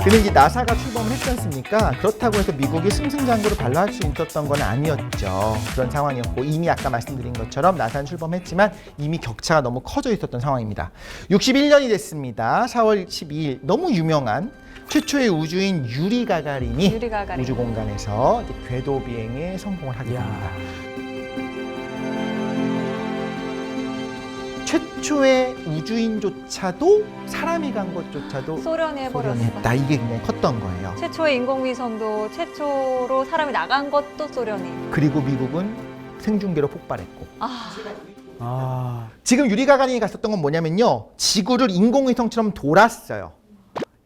근데 이제 나사가 출범을 했지 않습니까? 그렇다고 해서 미국이 승승장구를 발라할 수 있었던 건 아니었죠. 그런 상황이었고 이미 아까 말씀드린 것처럼 나사는 출범했지만 이미 격차가 너무 커져 있었던 상황입니다. 61년이 됐습니다. 4월 12일 너무 유명한 최초의 우주인 유리 가가린이 우주 공간에서 이제 궤도 비행에 성공을 하게 됩니다. 최초의 우주인조차도 사람이 간 것조차도 소련이 해버렸어. 했다. 이게 굉장히 컸던 거예요. 최초의 인공위성도 최초로 사람이 나간 것도 소련이. 그리고 미국은 생중계로 폭발했고. 아. 지금 유리 가가린이 갔었던 건 뭐냐면요. 지구를 인공위성처럼 돌았어요.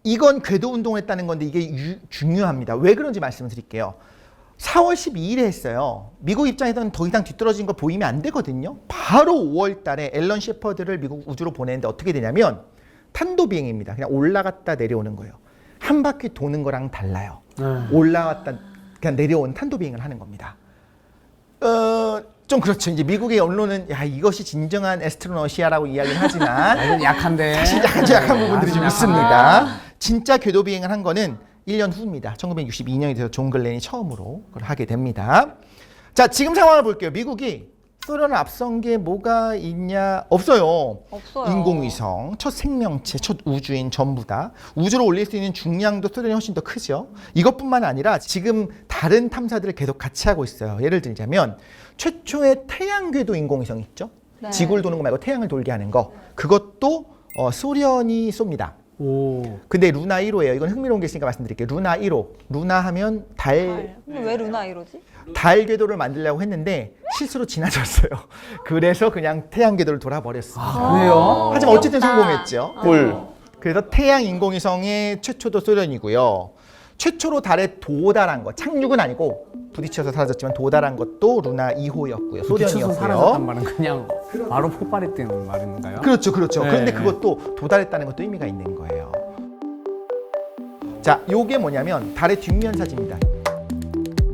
이건 궤도 운동을 했다는 건데 이게 중요합니다. 왜 그런지 말씀을 드릴게요. 4월 12일에 했어요. 미국 입장에서는 더 이상 뒤떨어진 거 보이면 안 되거든요. 바로 5월 달에 앨런 셰퍼드를 미국 우주로 보내는데 어떻게 되냐면 탄도 비행입니다. 그냥 올라갔다 내려오는 거예요. 한 바퀴 도는 거랑 달라요. 올라갔다 그냥 내려온 탄도 비행을 하는 겁니다. 좀 그렇죠. 이제 미국의 언론은 야 이것이 진정한 애스트로넛이야라고 이야기를 하지만 약한데 사실 약한 부분들이 좀 있습니다. 진짜 궤도 비행을 한 거는 1년 후입니다. 1962년이 돼서 존 글렌이 처음으로 그걸 하게 됩니다. 자, 지금 상황을 볼게요. 미국이 소련을 앞선 게 뭐가 있냐? 없어요. 인공위성, 첫 생명체, 첫 우주인 전부 다. 우주로 올릴 수 있는 중량도 소련이 훨씬 더 크죠. 이것뿐만 아니라 지금 다른 탐사들을 계속 같이 하고 있어요. 예를 들자면 최초의 태양 궤도 인공위성 있죠? 네. 지구를 도는 거 말고 태양을 돌게 하는 거. 그것도 소련이 쏩니다. 근데 루나 1호예요. 이건 흥미로운 게 있으니까 말씀드릴게요. 루나 1호. 루나 하면 달. 왜 루나 이러지? 달 궤도를 만들려고 했는데 실수로 지나쳤어요. 그래서 그냥 태양 궤도를 돌아버렸습니다. 그래요? 하지만 어쨌든 성공했죠. 꿀. 그래서 태양 인공위성의 최초도 소련이고요. 최초로 달에 도달한 것, 착륙은 아니고 부딪혀서 사라졌지만 도달한 것도 루나 2호였고요. 부딪혀서 소련이었고요. 사라졌단 말은 그냥 바로 폭발했다는 말인가요? 그렇죠, 그렇죠. 네. 그런데 그것도 도달했다는 것도 의미가 있는 거예요. 자, 요게 뭐냐면 달의 뒷면 사진입니다.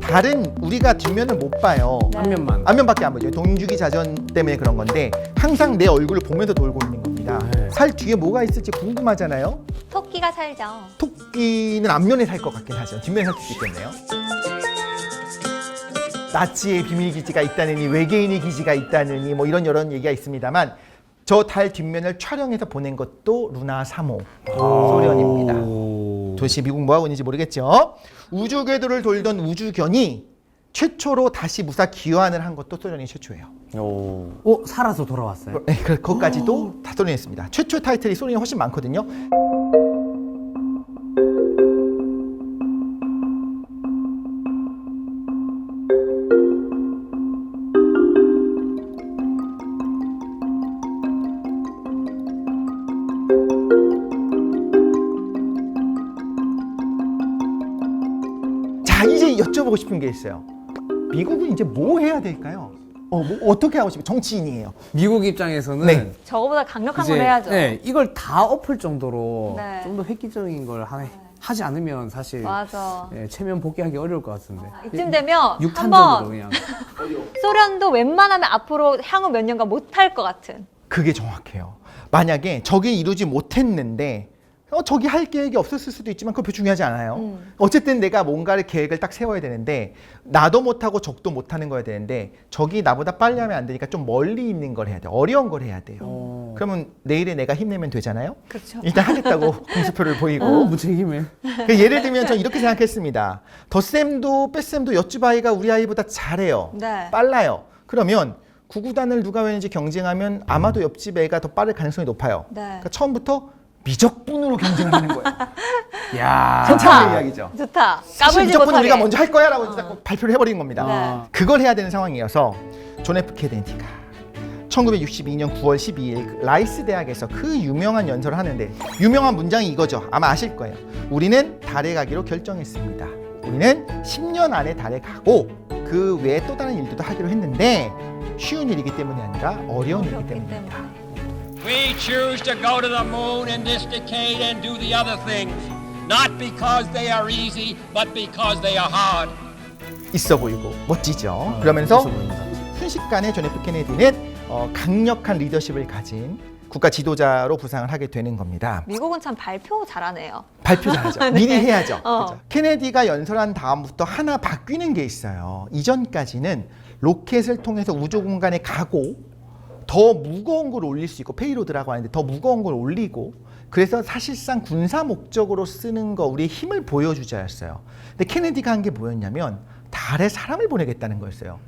달은 우리가 뒷면을 못 봐요. 앞면만. 앞면밖에 안 보죠. 동주기 자전 때문에 그런 건데 항상 내 얼굴을 보면서 돌고 있는 겁니다. 네. 살 뒤에 뭐가 있을지 궁금하잖아요. 토끼가 살죠. 토끼는 앞면에 살 것 같긴 하죠. 뒷면에 살 수도 있겠네요. 나치의 비밀기지가 있다느니 외계인의 기지가 있다느니 뭐 이런 여러 얘기가 있습니다만 저 달 뒷면을 촬영해서 보낸 것도 루나 3호 소련입니다. 도대체 미국 뭐하고 있는지 모르겠죠. 우주 궤도를 돌던 우주견이 최초로 다시 무사 귀환을 한 것도 소련이 최초예요. 살아서 돌아왔어요? 네, 그것까지도 다 소련이 했습니다. 최초 타이틀이 소련이 훨씬 많거든요. 자, 이제 여쭤보고 싶은 게 있어요. 미국은 이제 뭐 해야 될까요? 뭐 어떻게 하고 싶어요? 정치인이에요. 미국 입장에서는 네. 저거보다 강력한 걸 해야죠. 네, 이걸 다 엎을 정도로 네. 좀 더 획기적인 걸 하지 않으면 사실 맞아. 체면 복귀하기 어려울 것 같은데. 이쯤 되면 육탄적으로 한번 그냥. 소련도 웬만하면 앞으로 향후 몇 년간 못할 것 같은. 그게 정확해요. 만약에 저게 이루지 못했는데 저기 할 계획이 없었을 수도 있지만 그거 별로 중요하지 않아요. 어쨌든 내가 뭔가를 계획을 딱 세워야 되는데 나도 못하고 적도 못하는 거야 되는데 저기 나보다 빨리 하면 안 되니까 좀 멀리 있는 걸 해야 돼요. 어려운 걸 해야 돼요. 그러면 내일에 내가 힘내면 되잖아요. 그렇죠. 일단 하겠다고 공수표를 보이고 무책임해. 그 예를 들면 전 이렇게 생각했습니다. 덧셈도 뺄셈도 여쭈 아이가 우리 아이보다 잘해요. 네. 빨라요. 그러면 구구단을 누가 외는지 경쟁하면 아마도 옆집 애가 더 빠를 가능성이 높아요. 네. 그러니까 처음부터 미적분으로 경쟁하는 거예요. 야. 괜찮은 이야기죠. 좋다. 사실 까불지 미적분 못하게. 우리가 먼저 할 거야라고 딱 발표를 해버린 겁니다. 네. 그걸 해야 되는 상황이어서 존 F 케네디가 1962년 9월 12일 라이스 대학에서 그 유명한 연설을 하는데 유명한 문장이 이거죠. 아마 아실 거예요. 우리는 달에 가기로 결정했습니다. 우리는 10년 안에 달에 가고 그 외에 또 다른 일들도 하기로 했는데 쉬운 일이기 때문이 아니라 어려운 일이기 때문입니다. We choose to go to the moon in this decade and do the other things, not because they are easy, but because they are hard. 있어 보이고 멋지죠. 그러면서 있어 보인다. 순식간에 존 F 케네디는 강력한 리더십을 가진 국가 지도자로 부상을 하게 되는 겁니다. 미국은 참 발표 잘하네요. 발표 잘하죠. 미리 해야죠. 어. 그죠? 케네디가 연설한 다음부터 하나 바뀌는 게 있어요. 이전까지는 로켓을 통해서 우주 공간에 가고 더 무거운 걸 올릴 수 있고 페이로드라고 하는데 더 무거운 걸 올리고 그래서 사실상 군사 목적으로 쓰는 거 우리의 힘을 보여주자였어요. 근데 케네디가 한 게 뭐였냐면 달에 사람을 보내겠다는 거였어요.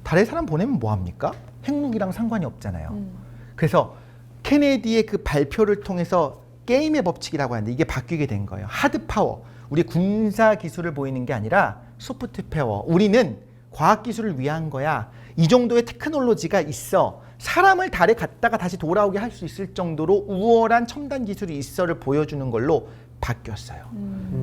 달에 사람 보내면 뭐합니까? 핵무기랑 상관이 없잖아요. 그래서 케네디의 그 발표를 통해서 게임의 법칙이라고 하는데 이게 바뀌게 된 거예요. 하드 파워, 우리 군사 기술을 보이는 게 아니라 소프트 파워, 우리는 과학 기술을 위한 거야. 이 정도의 테크놀로지가 있어. 사람을 달에 갔다가 다시 돌아오게 할 수 있을 정도로 우월한 첨단 기술이 있어를 보여주는 걸로 바뀌었어요.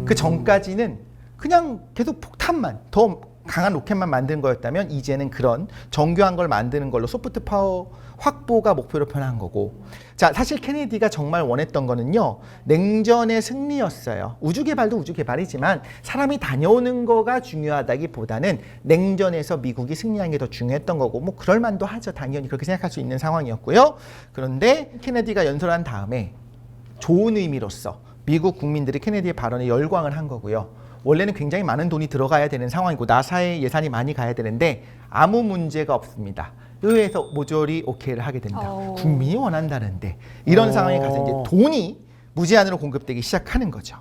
그 전까지는 그냥 계속 폭탄만, 더 강한 로켓만 만드는 거였다면 이제는 그런 정교한 걸 만드는 걸로 소프트 파워 확보가 목표로 변한 거고. 자, 사실 케네디가 정말 원했던 거는요, 냉전의 승리였어요. 우주 개발도 우주 개발이지만 사람이 다녀오는 거가 중요하다기보다는 냉전에서 미국이 승리한 게 더 중요했던 거고, 뭐 그럴 만도 하죠. 당연히 그렇게 생각할 수 있는 상황이었고요. 그런데 케네디가 연설한 다음에 좋은 의미로서 미국 국민들이 케네디의 발언에 열광을 한 거고요. 원래는 굉장히 많은 돈이 들어가야 되는 상황이고 나사의 예산이 많이 가야 되는데 아무 문제가 없습니다. 의회에서 모조리 오케이를 하게 됩니다. 국민이 원한다는데 이런 상황에 가서 이제 돈이 무제한으로 공급되기 시작하는 거죠.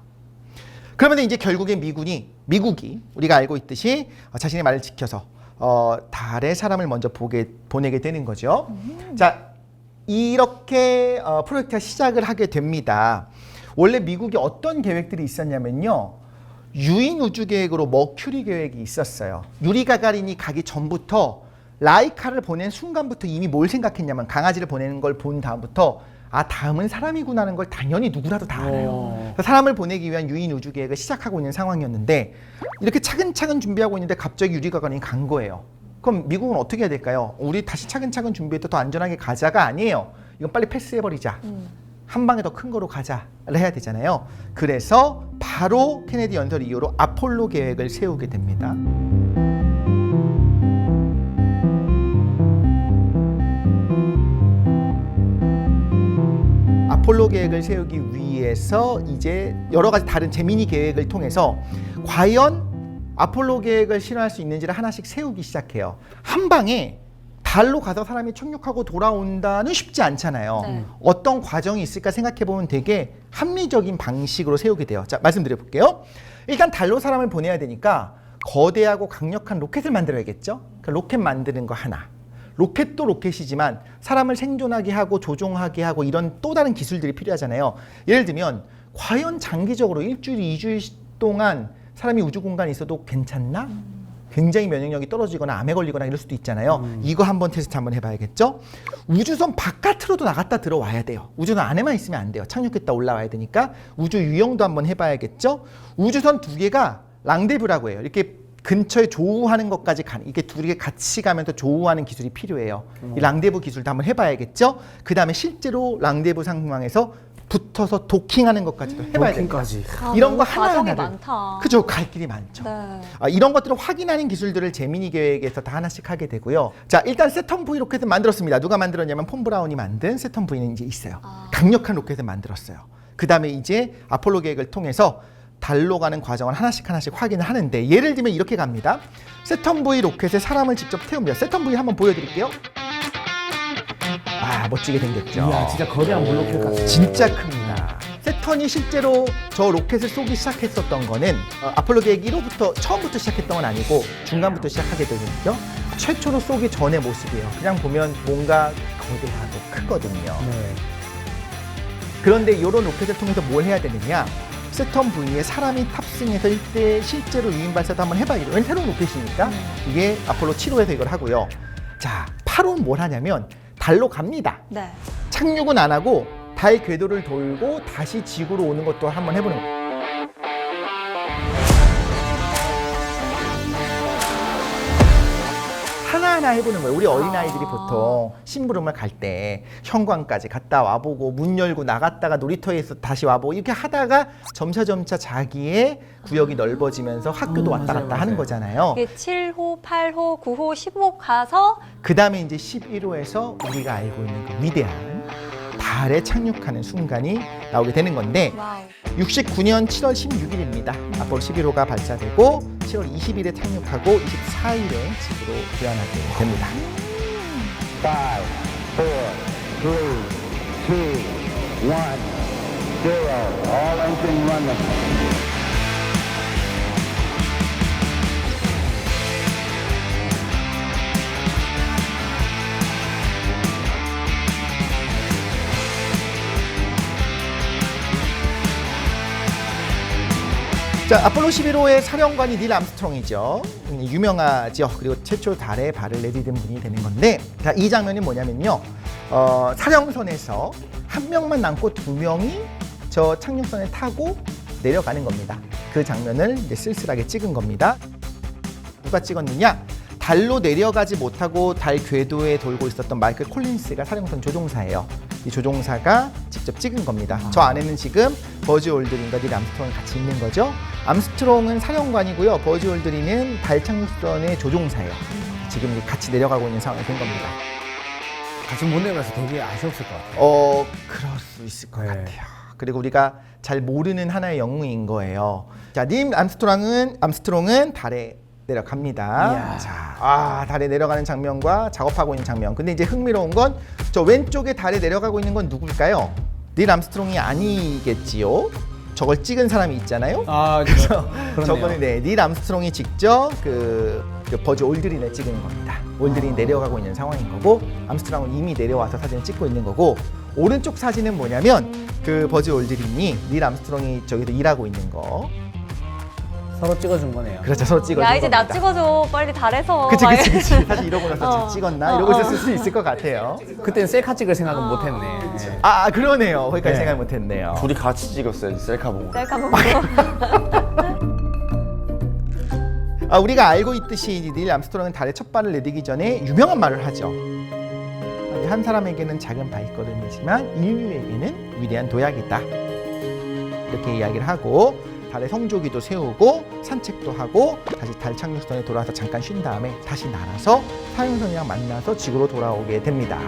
그러면 이제 결국에 미국이 우리가 알고 있듯이 자신의 말을 지켜서 달에 사람을 먼저 보내게 되는 거죠. 자, 이렇게 프로젝트가 시작을 하게 됩니다. 원래 미국이 어떤 계획들이 있었냐면요, 유인 우주 계획으로 머큐리 계획이 있었어요. 유리 가가린이 가기 전부터 라이카를 보낸 순간부터 이미 뭘 생각했냐면 강아지를 보내는 걸 본 다음부터 아, 다음은 사람이구나 하는 걸 당연히 누구라도 다 알아요. 사람을 보내기 위한 유인 우주 계획을 시작하고 있는 상황이었는데 이렇게 차근차근 준비하고 있는데 갑자기 유리 가가린이 간 거예요. 그럼 미국은 어떻게 해야 될까요? 우리 다시 차근차근 준비해서 더 안전하게 가자가 아니에요. 이건 빨리 패스해버리자. 한 방에 더 큰 거로 가자를 해야 되잖아요. 그래서 바로 케네디 연설 이후로 아폴로 계획을 세우게 됩니다. 아폴로 계획을 세우기 위해서 이제 여러 가지 다른 재미니 계획을 통해서 과연 아폴로 계획을 실현할 수 있는지를 하나씩 세우기 시작해요. 한 방에 달로 가서 사람이 착륙하고 돌아온다는 쉽지 않잖아요. 네. 어떤 과정이 있을까 생각해보면 되게 합리적인 방식으로 세우게 돼요. 자, 말씀드려볼게요. 일단 달로 사람을 보내야 되니까 거대하고 강력한 로켓을 만들어야겠죠. 그러니까 로켓 만드는 거 하나. 로켓도 로켓이지만 사람을 생존하게 하고 조종하게 하고 이런 또 다른 기술들이 필요하잖아요. 예를 들면 과연 장기적으로 일주일, 2주일 동안 사람이 우주 공간에 있어도 괜찮나? 굉장히 면역력이 떨어지거나 암에 걸리거나 이럴 수도 있잖아요. 이거 한번 테스트 한번 해봐야겠죠. 우주선 바깥으로도 나갔다 들어와야 돼요. 우주선 안에만 있으면 안 돼요. 착륙했다 올라와야 되니까 우주 유영도 한번 해봐야겠죠. 우주선 두 개가 랑데부라고 해요. 이렇게 근처에 조우하는 것까지 가는, 이게 두 개 같이 가면서 조우하는 기술이 필요해요. 이 랑데부 기술도 한번 해봐야겠죠. 그 다음에 실제로 랑데부 상황에서 붙어서 도킹하는 것까지도 해봐야 됩니다. 도킹까지. 이런 거 과정이 하나하나를, 많다. 그죠, 갈 길이 많죠. 네. 이런 것들을 확인하는 기술들을 재미니 계획에서 다 하나씩 하게 되고요. 자, 일단 세턴 V 로켓을 만들었습니다. 누가 만들었냐면 폰 브라운이 만든 세턴 V는 이제 있어요. 강력한 로켓을 만들었어요. 그 다음에 이제 아폴로 계획을 통해서 달로 가는 과정을 하나씩 확인을 하는데, 예를 들면 이렇게 갑니다. 세턴 V 로켓에 사람을 직접 태웁니다. 세턴 V 한번 보여드릴게요. 아, 멋지게 생겼죠. 이야, 진짜 거대한 물로켓 같아. 진짜 큽니다. 세턴이 실제로 저 로켓을 쏘기 시작했었던 거는 아폴로 계획 1호부터 처음부터 시작했던 건 아니고 중간부터 시작하게 되거든요. 최초로 쏘기 전의 모습이에요. 그냥 보면 뭔가 거대하고 크거든요. 네. 그런데 이런 로켓을 통해서 뭘 해야 되느냐? 세턴 V에 사람이 탑승해서 이때 실제로 유인 발사도 한번 해봐야죠. 왜냐면 새로운 로켓이니까. 이게 아폴로 7호에서 이걸 하고요. 자, 8호는 뭘 하냐면 달로 갑니다. 네. 착륙은 안 하고 달 궤도를 돌고 다시 지구로 오는 것도 한번 해보는 거예요. 하나하나 해보는 거예요. 우리 어린아이들이 보통 심부름을 갈 때 현관까지 갔다 와보고 문 열고 나갔다가 놀이터에서 다시 와보고 이렇게 하다가 점차 자기의 구역이 넓어지면서 학교도 왔다 갔다 맞아요. 하는 거잖아요. 이게 7호, 8호, 9호, 10호 가서 그 다음에 이제 11호에서 우리가 알고 있는 그 위대한 달에 착륙하는 순간이 나오게 되는 건데 와우. 69년 7월 16일입니다. 아폴로 11호가 발사되고 7월 20일에 착륙하고 24일에 지구로 귀환하게 됩니다. 5, 4, 3, 2, 1, 0. All engine running. 자, 아폴로 11호의 사령관이 닐 암스트롱이죠. 유명하죠. 그리고 최초 달에 발을 내디딘 분이 되는 건데, 자, 이 장면이 뭐냐면요. 사령선에서 한 명만 남고 두 명이 저 착륙선에 타고 내려가는 겁니다. 그 장면을 이제 쓸쓸하게 찍은 겁니다. 누가 찍었느냐? 달로 내려가지 못하고 달 궤도에 돌고 있었던 마이클 콜린스가 사령선 조종사예요. 이 조종사가 직접 찍은 겁니다. 저 안에는 지금 버즈 올드린과 닐 암스트롱이 같이 있는 거죠. 암스트롱은 사령관이고요. 버즈 올드린은 달 착륙선의 조종사예요. 지금 같이 내려가고 있는 상황이 된 겁니다. 같이 못 내려가서 되게 아쉬웠을 것 같아요. 그럴 수 있을 것 네. 같아요. 그리고 우리가 잘 모르는 하나의 영웅인 거예요. 자, 닐 암스트롱은 달에 내려갑니다. 이야. 자, 달에 내려가는 장면과 작업하고 있는 장면. 근데 이제 흥미로운 건 저 왼쪽에 달에 내려가고 있는 건 누굴까요? 닐 암스트롱이 아니겠지요. 저걸 찍은 사람이 있잖아요. 아, 그래서 그렇네요. 저거는 닐 암스트롱이 직접 그 버즈 올드린을 찍은 겁니다. 올드린이 내려가고 있는 상황인 거고, 암스트롱은 이미 내려와서 사진을 찍고 있는 거고, 오른쪽 사진은 뭐냐면 그 버즈 올드린이 닐 암스트롱이 저기서 일하고 있는 거. 서로 찍어준 거네요. 그렇죠. 서로 찍어준 야, 이제 나 겁니다. 찍어줘. 빨리 달에서. 그치. 막 사실 이러고 나서 잘 찍었나? 이러고 있을 수 있을 것 같아요. 그때는 셀카 찍을 생각은 못했네. 예. 그러네요. 거기까지 네. 생각 못했네요. 둘이 같이 찍었어요, 셀카 보고. 셀카 보고. 우리가 알고 있듯이 닐 암스트롱은 달에 첫 발을 내디기 전에 유명한 말을 하죠. 한 사람에게는 작은 발걸음이지만 인류에게는 위대한 도약이다. 이렇게 이야기를 하고 달에 성조기도 세우고 산책도 하고 다시 달 착륙선에 돌아와서 잠깐 쉰 다음에 다시 날아서 사령선이랑 만나서 지구로 돌아오게 됩니다.